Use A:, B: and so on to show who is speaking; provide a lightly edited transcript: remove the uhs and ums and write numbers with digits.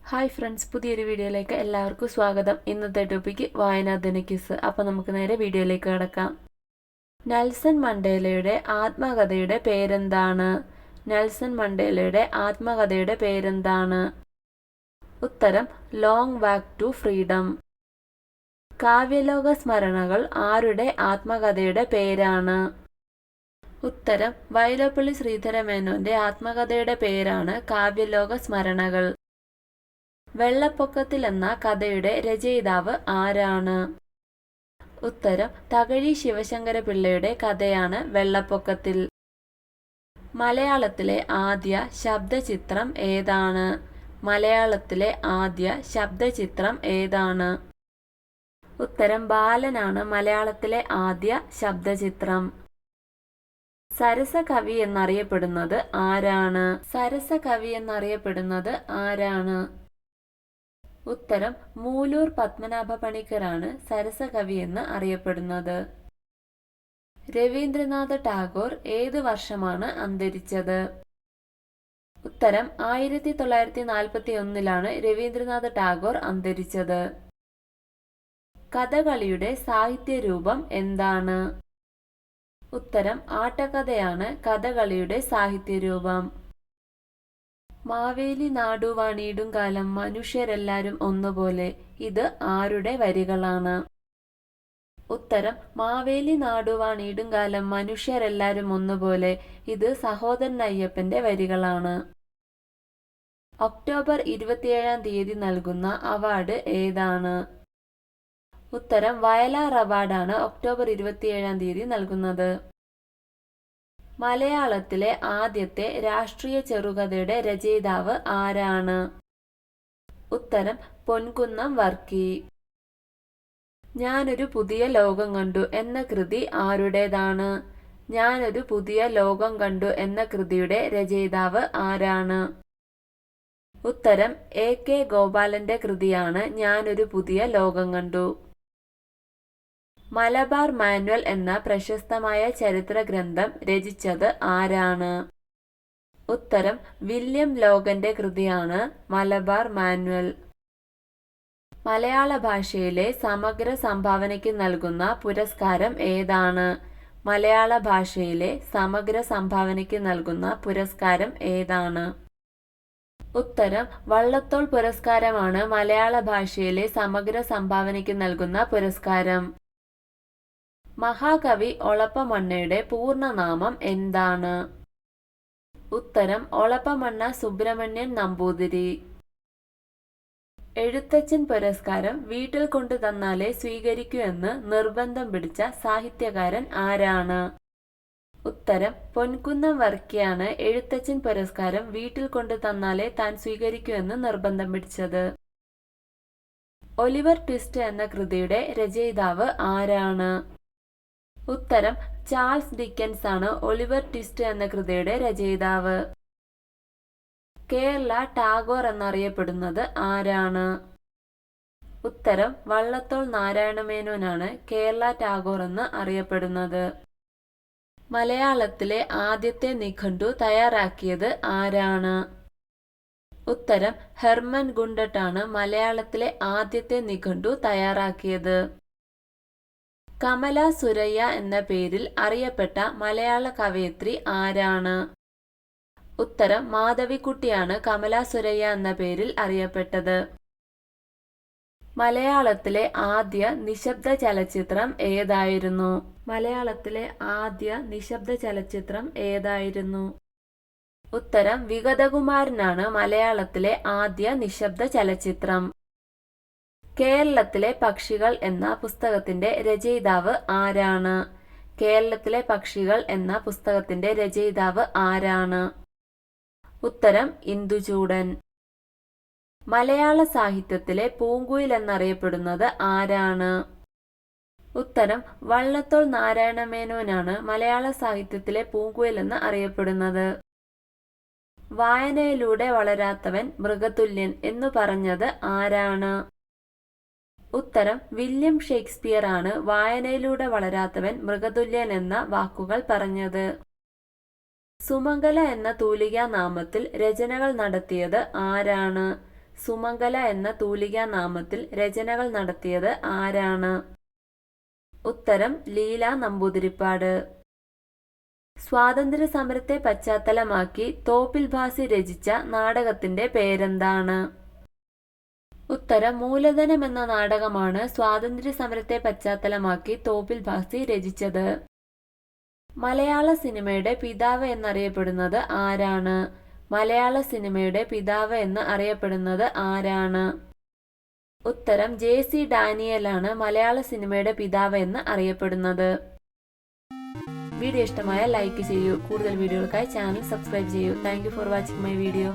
A: Hi friends, പുതിയൊരു വീഡിയോയിലേക്ക് എല്ലാവർക്കും സ്വാഗതം. ഇന്നത്തെ ടോപ്പിക്ക് വായനാദിന ക്വിസ്. അപ്പോൾ നമുക്ക് നേരെ വീഡിയോയിലേക്ക് കിടക്കാം. നെൽസൺ മണ്ടേലയുടെ ആത്മകഥയുടെ പേരെന്താണ്? നെൽസൺ മണ്ടേലയുടെ ആത്മകഥയുടെ പേരെന്താണ്? ഉത്തരം ലോങ് വാക്ക് ടു ഫ്രീഡം. കാവ്യലോക സ്മരണകൾ ആരുടെ ആത്മകഥയുടെ പേരാണ്? ഉത്തരം വൈലോപ്പിള്ളി ശ്രീധരമേനോന്റെ ആത്മകഥയുടെ പേരാണ് കാവ്യലോക സ്മരണകൾ. വെള്ളപ്പൊക്കത്തിൽ എന്ന കഥയുടെ രചയിതാവ് ആരാണ്? ഉത്തരം തകഴി ശിവശങ്കരപിള്ളയുടെ കഥയാണ് വെള്ളപ്പൊക്കത്തിൽ. മലയാളത്തിലെ ആദ്യ ശബ്ദചിത്രം ഏതാണ്? മലയാളത്തിലെ ആദ്യ ശബ്ദചിത്രം ഏതാണ്? ഉത്തരം ബാലനാണ് മലയാളത്തിലെ ആദ്യ ശബ്ദചിത്രം. സരസകവി എന്നറിയപ്പെടുന്നത് ആരാണ്? സരസകവി എന്നറിയപ്പെടുന്നത് ആരാണ്? ഉത്തരം മൂലൂർ പത്മനാഭ പണിക്കറാണ് സരസകവി എന്ന് അറിയപ്പെടുന്നത്. രവീന്ദ്രനാഥ ടാഗോർ ഏത് വർഷമാണ് അന്തരിച്ചത്? ഉത്തരം 1941 രവീന്ദ്രനാഥ ടാഗോർ അന്തരിച്ചത്. കഥകളിയുടെ സാഹിത്യരൂപം എന്താണ്? ഉത്തരം ആട്ടക്കഥയാണ് കഥകളിയുടെ സാഹിത്യരൂപം. മാവേലി നാടുവാണീടും കാലം മനുഷ്യരെല്ലാരും ഒന്നുപോലെ, ഇത് ആരുടെ വരികളാണ്? ഉത്തരം മാവേലി നാടുവാണീടും കാലം മനുഷ്യരെല്ലാരും ഒന്നുപോലെ, ഇത് സഹോദരൻ അയ്യപ്പന്റെ വരികളാണ്. ഒക്ടോബർ 27 നൽകുന്ന അവാർഡ് ഏതാണ്? ഉത്തരം വയലാർ അവാർഡാണ് ഒക്ടോബർ 27 നൽകുന്നത്. മലയാളത്തിലെ ആദ്യത്തെ രാഷ്ട്രീയ ചെറുകഥയുടെ രചയിതാവ് ആരാണ്? ഉത്തരം പൊൻകുന്നം വർക്കി. ഞാനൊരു പുതിയ ലോകം കണ്ടു എന്ന കൃതി ആരുടേതാണ്? ഞാനൊരു പുതിയ ലോകം കണ്ടു എന്ന കൃതിയുടെ രചയിതാവ് ആരാണ്? ഉത്തരം AK ഗോപാലന്റെ കൃതിയാണ് ഞാനൊരു പുതിയ ലോകം കണ്ടു. മലബാർ മാനുവൽ എന്ന പ്രശസ്തമായ ചരിത്ര ഗ്രന്ഥം രചിച്ചത് ആരാണ്? ഉത്തരം വില്യം ലോഗന്റെ കൃതിയാണ് മലബാർ മാനുവൽ. മലയാള ഭാഷയിലെ സമഗ്ര സംഭാവനയ്ക്ക് നൽകുന്ന പുരസ്കാരം ഏതാണ്? മലയാള ഭാഷയിലെ സമഗ്ര സംഭാവനയ്ക്ക് നൽകുന്ന പുരസ്കാരം ഏതാണ്? ഉത്തരം വള്ളത്തോൾ പുരസ്കാരമാണ് മലയാള ഭാഷയിലെ സമഗ്ര സംഭാവനയ്ക്ക് നൽകുന്ന പുരസ്കാരം. മഹാകവി ഒളപ്പമണ്ണയുടെ പൂർണ്ണനാമം എന്താണ്? ഉത്തരം ഒളപ്പമണ്ണ സുബ്രഹ്മണ്യൻ നമ്പൂതിരി. എഴുത്തച്ഛൻ പുരസ്കാരം വീട്ടിൽ കൊണ്ടു തന്നാലേ സ്വീകരിക്കൂ എന്ന് നിർബന്ധം പിടിച്ച സാഹിത്യകാരൻ ആരാണ്? ഉത്തരം പൊൻകുന്നം വർക്കിയാണ് എഴുത്തച്ഛൻ പുരസ്കാരം വീട്ടിൽ കൊണ്ടു തന്നാലേ താൻ സ്വീകരിക്കൂ എന്ന് നിർബന്ധം പിടിച്ചത്. ഒലിവർ ട്വിസ്റ്റ് എന്ന കൃതിയുടെ രചയിതാവ് ആരാണ്? ഉത്തരം ചാൾസ് ഡിക്കൻസ് ആണ് ഒലിവർ ട്വിസ്റ്റ് എന്ന കൃതിയുടെ രചയിതാവ്. കേരള ടാഗോർ എന്നറിയപ്പെടുന്നത് ആരാണ്? ഉത്തരം വള്ളത്തോൾ നാരായണമേനോനാണ് കേരള ടാഗോർ എന്ന് അറിയപ്പെടുന്നത്. മലയാളത്തിലെ ആദ്യത്തെ നിഘണ്ടു തയ്യാറാക്കിയത് ആരാണ്? ഉത്തരം ഹെർമൻ ഗുണ്ടട്ടാണ് മലയാളത്തിലെ ആദ്യത്തെ നിഘണ്ടു തയ്യാറാക്കിയത്. കമല സുരയ്യ എന്ന പേരിൽ അറിയപ്പെട്ട മലയാള കവയിത്രി ആരാണ്? ഉത്തരം മാധവിക്കുട്ടിയാണ് കമല സുരയ്യ എന്ന പേരിൽ അറിയപ്പെട്ടത്. മലയാളത്തിലെ ആദ്യ നിശബ്ദ ചലച്ചിത്രം ഏതായിരുന്നു? മലയാളത്തിലെ ആദ്യ നിശബ്ദ ചലച്ചിത്രം ഏതായിരുന്നു? ഉത്തരം വിഗതകുമാരനാണ് മലയാളത്തിലെ ആദ്യ നിശബ്ദ ചലച്ചിത്രം. കേരളത്തിലെ പക്ഷികൾ എന്ന പുസ്തകത്തിന്റെ രചയിതാവ് ആരാണ്? കേരളത്തിലെ പക്ഷികൾ എന്ന പുസ്തകത്തിന്റെ രചയിതാവ് ആരാണ്? ഉത്തരം ഇന്ദുചൂടൻ. മലയാള സാഹിത്യത്തിലെ പൂങ്കുയിൽ എന്നറിയപ്പെടുന്നത് ആരാണ്? ഉത്തരം വള്ളത്തോൾ നാരായണമേനോനാണ് മലയാള സാഹിത്യത്തിലെ പൂങ്കുയിൽ എന്ന് അറിയപ്പെടുന്നത്. വായനയിലൂടെ വളരാത്തവൻ മൃഗതുല്യൻ എന്നു പറഞ്ഞത് ആരാണ്? ഉത്തരം വില്യം ഷേക്സ്പിയർ ആണ് വായനയിലൂടെ വളരാത്തവൻ മൃഗതുല്യൻ എന്ന വാക്കുകൾ പറഞ്ഞത്. സുമംഗല എന്ന തൂലികാനാമത്തിൽ രചനകൾ നടത്തിയത് ആരാണ്? സുമംഗല എന്ന തൂലികാ നാമത്തിൽ രചനകൾ നടത്തിയത് ആരാണ്? ഉത്തരം ലീല നമ്പൂതിരിപ്പാട്. സ്വാതന്ത്ര്യ സമരത്തെ പശ്ചാത്തലമാക്കി തോപ്പിൽ ഭാസി രചിച്ച നാടകത്തിന്റെ പേരെന്താണ്? ഉത്തരം മൂലധനം എന്ന നാടകമാണ് സ്വാതന്ത്ര്യ സമരത്തെ പശ്ചാത്തലമാക്കി തോപ്പിൽ ഭാസി രചിച്ചത്. മലയാള സിനിമയുടെ പിതാവ് എന്നറിയപ്പെടുന്നത് ആരാണ്? മലയാള സിനിമയുടെ പിതാവ് എന്ന് അറിയപ്പെടുന്നത് ആരാണ്? ഉത്തരം JC ഡാനിയലാണ് മലയാള സിനിമയുടെ പിതാവ് എന്ന് അറിയപ്പെടുന്നത്. വീഡിയോ ഇഷ്ടമായ ലൈക്ക് ചെയ്യൂ. കൂടുതൽ വീഡിയോകൾക്കായി ചാനൽ സബ്സ്ക്രൈബ് ചെയ്യൂ. Thank you for watching my video.